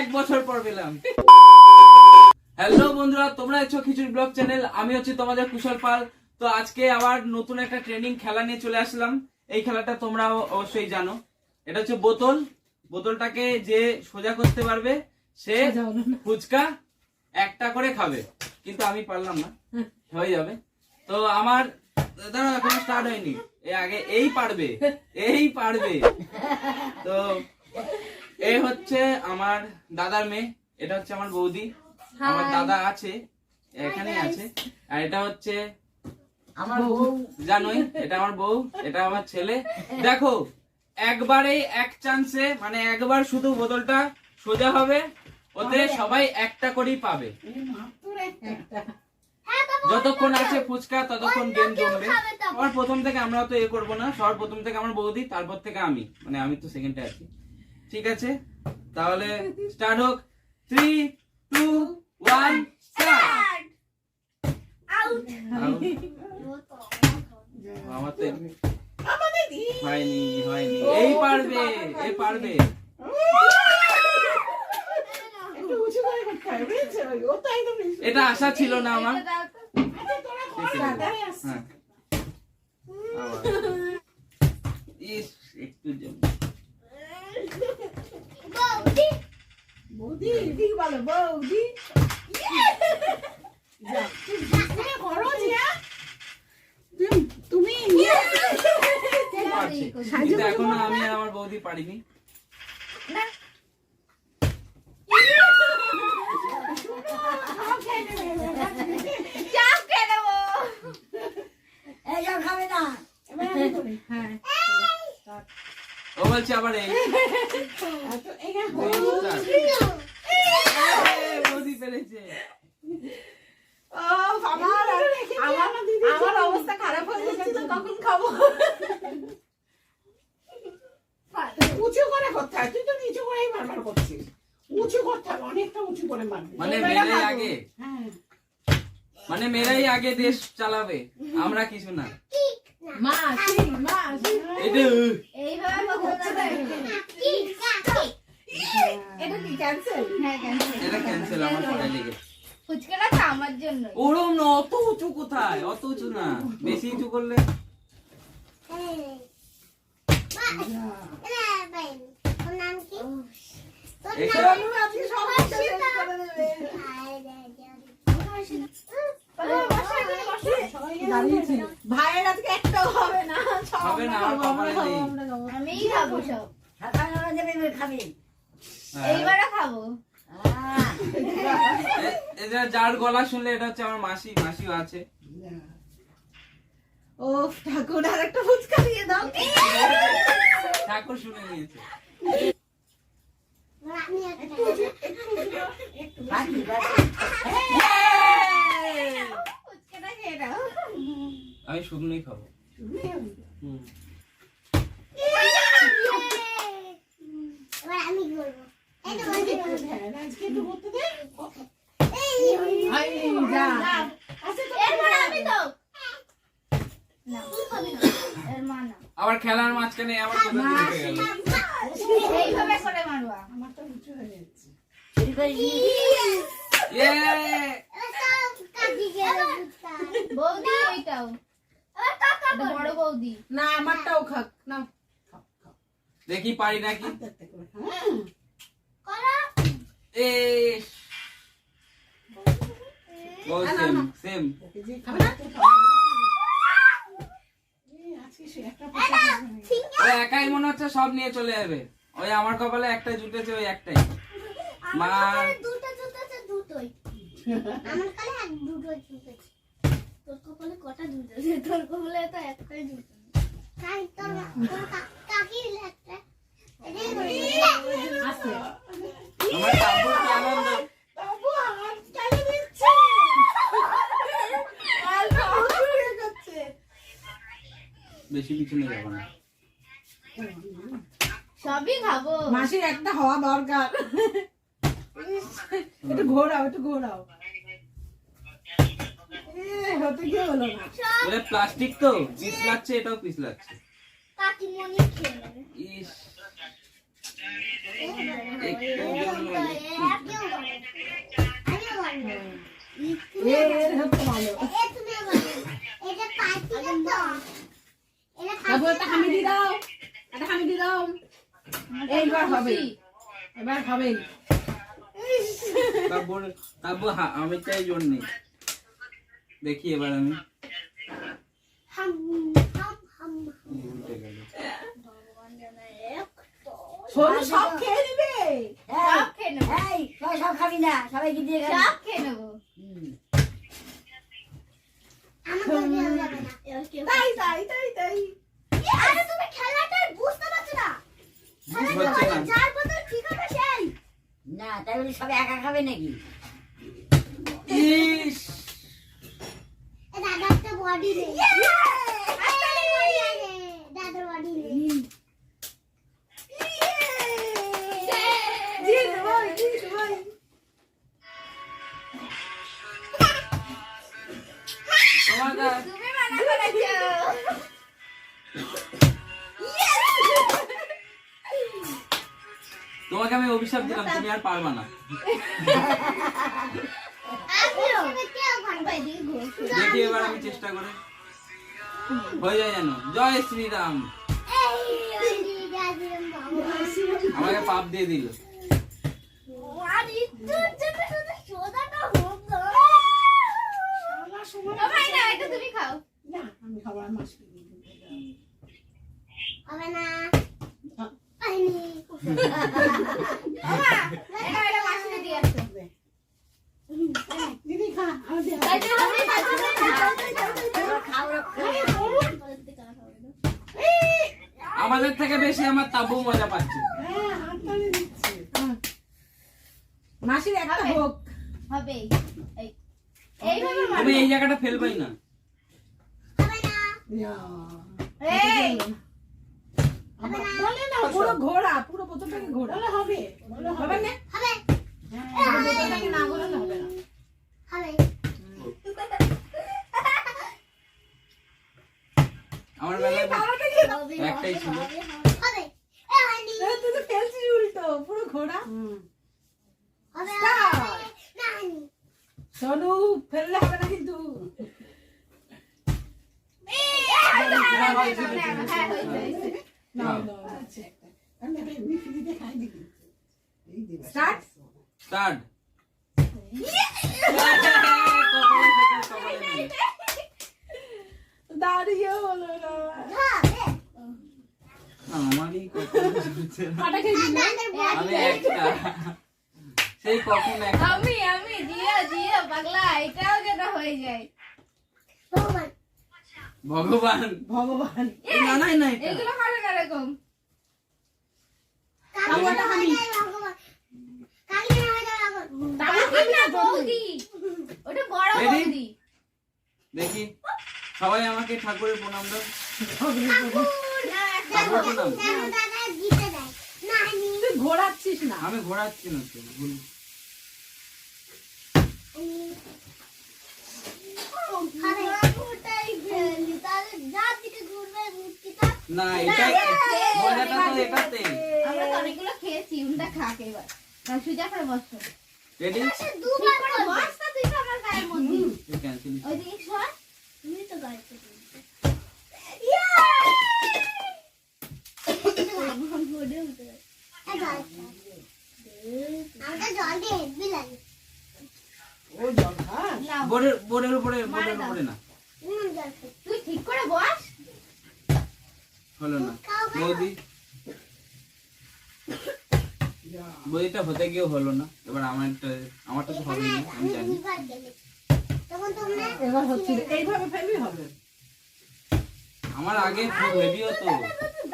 1 বছর পর পেলাম। হ্যালো বন্ধুরা, তোমরা আছো খিচুড়ি ব্লগ চ্যানেল, আমি হচ্ছে তোমাদের কুশল পাল। তো আজকে আবার নতুন একটা ট্রেনিং খেলা নিয়ে চলে আসলাম। এই খেলাটা তোমরা অবশ্যই জানো। এটা হচ্ছে বোতলটাকে যে সোজা করতে পারবে সে ফুচকা একটা করে খাবে, কিন্তু আমি পারলাম না, হয়ে যাবে। তো আমার দাঁড়া, এখন স্টার্ট হয়নি, আগে এই পারবে। তো এই হচ্ছে আমার দাদার মেয়ে, এটা হচ্ছে আমার বৌদি, আমার দাদা আছে এখানেই আছে, আর এটা হচ্ছে আমার বউ, জানোই এটা আমার বউ, এটা আমার ছেলে। দেখো একবারে এক চান্সে, মানে একবার শুধু বোতলটা সোজা হবে, ওতে সবাই একটা করেই পাবে। যতক্ষণ আছে ফুচকা ততক্ষণ গেম জমবে। সবার প্রথম থেকে আমরা তো করবো না, সবার প্রথম থেকে আমার বৌদি, তারপর থেকে আমি, মানে আমি তো সেকেন্ডে আছি। ঠিক আছে, তাহলে স্টার্ট হোক। 3, 2, 1 স্টার্ট। আমার তো হয়নি। এই পারবে। এটা আশা ছিল না আমার। একটু বৌদি বলো, বৌদি তুমি এখনো আমি আমার বৌদি পারিনি। ও বলছে আবার বৌদি পেরেছে। আমার অবস্থা খারাপ হয়ে যাচ্ছে, তখন খাবো। উঁচু করে করতে হয়, তুই তো নিচু করেই বারবার করছিস। উঁচু করতে হবে, অনেকটা উঁচু করে মারবি, মানে মেয়েরাই আগে দেশ চালাবে, আমরা কিছু না। আমার জন্য ওরম না, অত উঁচু কোথায়, অত উঁচু না, বেশি উঁচু করলে ভাইয়ের আজকে একটাও হবে না, আমিই খাবো সব। খাবি এইবারে খাবো। যার গলা শুনলে এটা হচ্ছে আমার মাসিও আছে। ও ঠাকুর, আর একটা ফুচকা দিয়ে দাও। ঠাকুর শুনে নিয়েছে। আমি শুকনোই খাবো। আমি করবো। আবার খেলার মাঝখানে আমার এইভাবে করে মারবা, আমার তো উঁচু হয়ে যাচ্ছে। বৌদি এইটাও বড় বৌদি না, আমারটাও খাক না, দেখি পারি নাকি। সেম একাই মনে হচ্ছে সব নিয়ে চলে যাবে। ওই আমার কপালে একটা জুটেছে, ওই একটাই। আমার দুটো জুটেছে, দুটোই আমার কপালে এক দুটো জুটেছে। তোর কপালে কটা জুটেছে? তোর কপালে তো একটাই জুটেছে। তাই তোর কাকি একটা আছে। আমার তাবুর কি আনন্দ, বাবু আমার চালিয়ে দিচ্ছে, আলটা উঁচু হয়ে যাচ্ছে। বেশি পিছনে যাব না, সবই খাবো। মাসির একটা হওয়া দরকার। একটু ঘোরাও, হতে কি হলো না। প্লাস্টিক তো পিস লাগছে, এটাও পিস লাগছে। কাকিমণি খেয়ে নেবে। ইস, একটু দাও একটা হামি দাও এইবার হবে এবার হবে তাবু আমি চাই জন্য দেখি এবার আমি হাম হাম হাম উল্টে গেল। ভগবান জানে সোনু সব খেয়ে নিবে সব খেয়ে নেবো এই সব খাবি না সবাইকে দিয়ে খাবি সব খেয়ে নেবো আমাকে দেওয়া যাবে না এবার কেউ তাই তাই তাই তাই আরে তুমি খেলাটা বুঝতে পারছো না হচ্ছে না। যার বদল ঠিক হবে সেই না তাই বলে সবাই একা খাবে নাকি ইস এ দাদা একটা বডি নেই দাদার বডি নেই জিত ভাই জিত ভাই তোমার কাছে তুমি মানা করেছো তোমাকে আমি অভিশাপ দিলাম তুমি আর পারবা না আমিও কেউ পারবে দিগো দেখি এবার আমি চেষ্টা করে হয়ে যায় জানো জয় শ্রীরাম এই ওই দাদির বাবা আমাকে পাপ দিয়ে দিল আরে তুই যেটা শুধু সোদাটা হোক না আমার সময় আমায় না এটা তুমি খাও না আমি খাবার মাছ হবে না পাইনি আমা এটা মাছটা দিয়ে আসো দিদি খা আমার দিয়ে তাই তো তুমি খাও খাও আমাদের থেকে বেশি আমার তাবু মজা পাচ্ছে হ্যাঁ হাততালি দিচ্ছে মাসির একটা হোক হবে এইভাবে তুমি এই জায়গাটা ফেলবাই না হবে না এই বলে না পুরো ঘোড়া পুরো বোতলটাকে ঘোড়া হবে হবে না হবে বোতলটাকে না ঘোরালে হবে না হবে আমার বেলায় বাবাকে দিয়ে দাও একটাই ছিল হবে এ হয়নি তুই তো খেলছিস উল্টো পুরো ঘোড়া হবে Stop! না হয়নি সোনু ফেললে হবে না কিন্তু না না আচ্ছা আমি ফ্রিতে খাই দিবি স্টার্ট স্টার্ট দাঁড়িয়ে হলো না হবে আমারই কখন হচ্ছে না। কাটা খেয়ে দিবি আমি একটা সেই কখন একটা আমি জিও পাগলা এটাও যেন হয়ে যায় ভগবান ভগবান ভগবান না না না এটা এগুলো খাবে না এরকম তাওয়াটা আমি ভগবান কালকে না হয়ে যাবে তাওয়াটা আমি বৌদি ওটা বড় Ready? বৌদি দেখি সবাই আমাকে ঠাকুরের প্রণাম দাও দাদা জিতে দেয় না আমি তুই ঘোরাচ্ছিস না আমি ঘোরাচ্ছি না তো ভুল। আরে ওটাই ফেলি তাহলে যা দিকে ঘুরবে মুক্তিটা না এটা মজাটা তো এটাতে আমরা তো অনেকগুলো খেয়েছি উনটা খাক এবার সুজা করে বসো রেডি দুবার করে বসটা তুই তো আমার গায়ের মধ্যে ক্যান্সেল ওই দিকে সর তুমি তো গায়ে আমরা জল দিয়ে হেঁটবি লাগে ও জল খাস বোর্ডের উপরে না তুই ঠিক করে বস হলো না বৌদি বৌদিটা হতে গিয়েও হলো না এবার আমারটা তো হবেই না আমি জানি তখন তোমরা এবার হচ্ছে এইভাবে ফেলবি হবে আমার আগে খুব হেভি হতো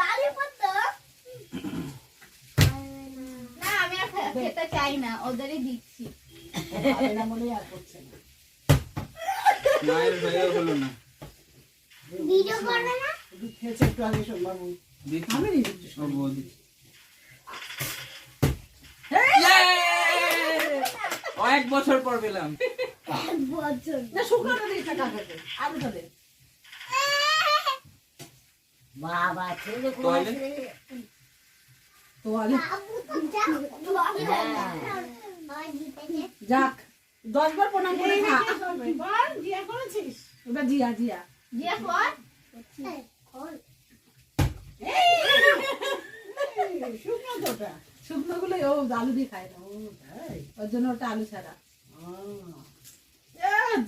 দাঁড়িয়ে পড়তো না আমি আর খেতে চাই না ওদেরই দিচ্ছি হবে না বলেই আর করছে না মায়ের হয়েও হলো না ভিডিও করবে না তুই খেয়েছে একটু আগে বাবু দিচ্ছি আমি নিয়ে দিচ্ছি ও বৌদি কয়েক বছর পর পেলাম বছর না শুকনো দিই টাকা খেতে আলুটা দে বাবা ছেলে তোয়ালে? তোয়ালে বাবু তো যাক 10 বার প্রণাম করে খা বল জিয়া করেছিস ওটা জিয়া জিয়া জিয়া পর ওটা শুকনো গুলো ও আলু দিয়ে খায় না ওর জন্য ওটা আলু ছাড়া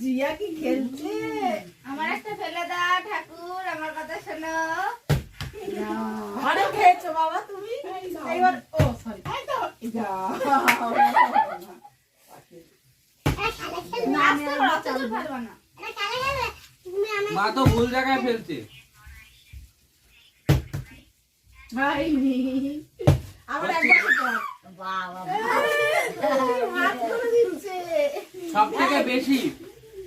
জিয়া কি খেলছে আমার একটা ফেলে দাও ঠাকুর, আমার কথা শোনো। অনেক খেয়েছো বাবা তুমি এইবার ও সরি না মা তো ভুল জায়গায় ফেলছে। হয়নি আমার একবার বাবা হাত করে দিচ্ছে সব থেকে বেশি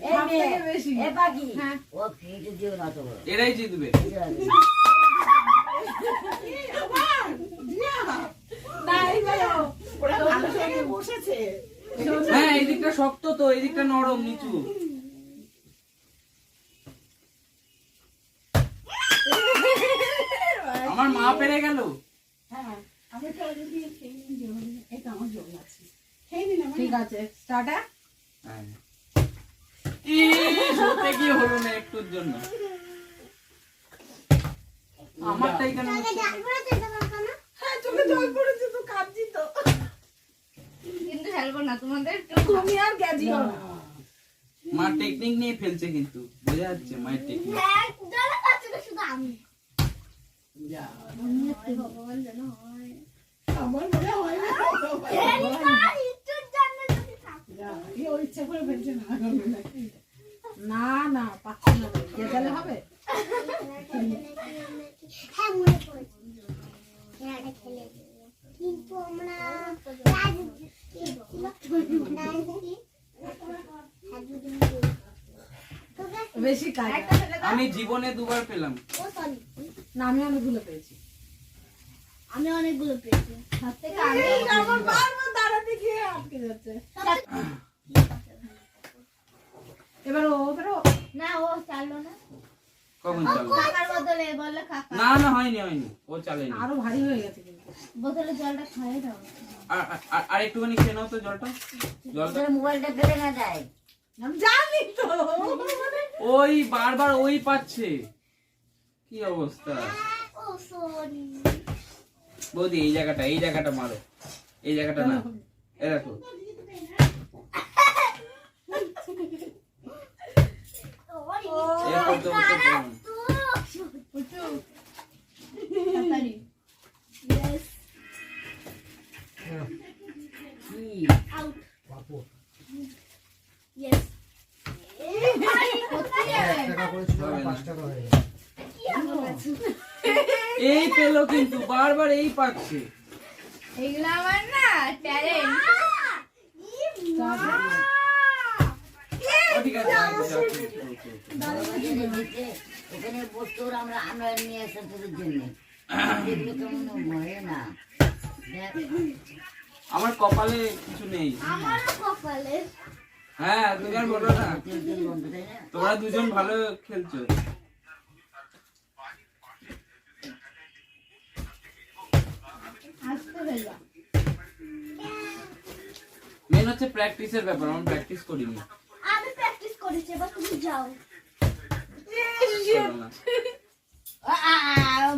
এই মেয়ে, সবথেকে বেশি। এ পাখি হ্যাঁ। ও ফিটে দিও না তো বড় এরাই জিতবে। না এইবার ওরা ভালো করে বসেছে হ্যাঁ এই দিকটা শক্ত তো, এই দিকটা নরম নিচু। আমার মা পেরে গেল। হ্যাঁ আমি তো অলরেডি খেয়ে নিই এটা আমার জল আছে খেয়ে নিলাম ঠিক আছে স্টার্ট হ্যাঁ। হতে কি হলো না একটুর জন্য। আমারটাই কেন হচ্ছে? হ্যাঁ চোখে জল পড়েছে তো কাঁদছি তো কিন্তু খেলবো না তোমাদের তুমি আর গেজিও না মা টেকনিক নিয়ে ফেলছে, কিন্তু বোঝা যাচ্ছে মায়ের টেকনিক। শুধু আমি যা ভগবান যেন হয়। আমার মনে হয় না ইচ্ছুর জন্য যদি থাকে। যা এই ও ইচ্ছা করে ফেলছে না না না পাচ্ছি না গেজালে হবে হ্যাঁ মনে পড়েছে, হ্যাঁ এটা খেলে কিন্তু আমরা বেশি কাজ আমি জীবনে দুবার পেলাম। না আমি অনেকগুলো পেয়েছি আমি অনেকগুলো পেয়েছি, সব থেকে আমি আমার বারবার দাঁড়াতে গিয়ে আটকে যাচ্ছে এবার ও না ও চাললো না, কখন চালু? কাকার বদলে বললে কাকা না না হয়নি হয়নি, ও চালেনি। আরো ভারী হয়ে গেছে কিন্তু বোতলে জলটা খাইয়ে দাও। আর একটুখানি খেয়ে নাও তো জলটা। জলটা তোর মোবাইলটা ফেলে না যায় আমি জানি তো ওই বারবার ওই পাচ্ছে, কি অবস্থা। ও সরি, বৌদি এই জায়গাটা মারো, এই জায়গাটা না, এ দেখো। এর করতে করতে পড়লাম। তাড়াতাড়ি কি আউট ইয়েস এই পেলো কিন্তু বারবার এই পাচ্ছে। এগুলো আমার না ট্যালেন্ট। ও ঠিক আছে, ওখানে বসতো আমরা আমরা নিয়ে আসতাম তোদের জন্য দেখলে কেমন ভয়ে না আমার কপালে কিছু নেই। আমারও কপালে হ্যাঁ তুমি আর বলো না, বন্ধু তাই না তোমরা দুজন ভালো খেলছো। আসতে ফেলবা। মেন হচ্ছে প্র্যাকটিসের ব্যাপার, আমি প্র্যাকটিস করিনি। আমি প্র্যাকটিস করেছি, এবার তুমি যাও। চলো না।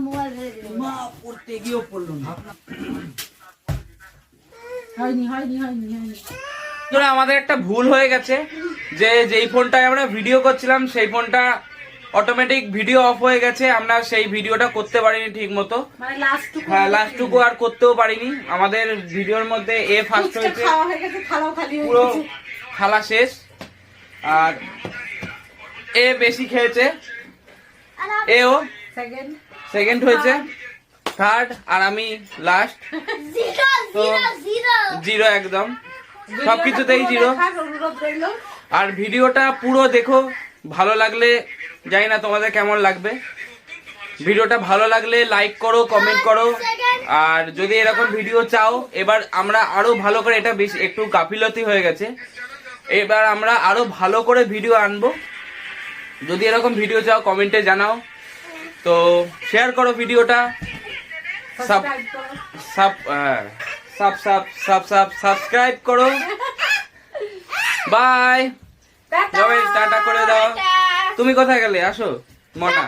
মোবাইল ফেলে দিল মা পড়তে গিয়েও পড়লো না। হয়নি তোরা আমাদের একটা ভুল হয়ে গেছে, যে যেই ফোনটায় আমরা ভিডিও করছিলাম সেই ফোনটা অটোমেটিক ভিডিও অফ হয়ে গেছে। আমরা সেই ভিডিওটা করতে পারিনি ঠিক মতো। মানে লাস্টটুকু হ্যাঁ লাস্টটুকু আর করতেও পারিনি। আমাদের ভিডিওর মধ্যে এ ফার্স্ট হয়েছে, খাওয়া হয়ে গেছে থালাও খালি হয়ে পুরো গেছে খালা শেষ, আর এ বেশি খেয়েছে, এও সেকেন্ড সেকেন্ড হয়েছে, থার্ড, আর আমি last zero zero zero zero, একদম সবকিছুতেই জিরো। অনুরোধ রইল আর ভিডিওটা পুরো দেখো, ভালো লাগলে জানি না তোমাদের কেমন লাগবে। ভিডিওটা ভালো লাগলে লাইক করো, কমেন্ট করো, আর যদি এরকম ভিডিও চাও, এবার আমরা আরো ভালো করে, এটা বেশি একটু গাফিলতি হয়ে গেছে, এবার আমরা আরো ভালো করে ভিডিও আনবো। যদি এরকম ভিডিও চাও কমেন্টে জানাও, তো শেয়ার করো ভিডিওটা, সাবস্ক্রাইব করো। বাই, টাটা করে দাও। তুমি কোথায় গেলে? আসো মনা,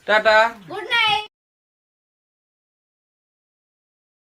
টাটা।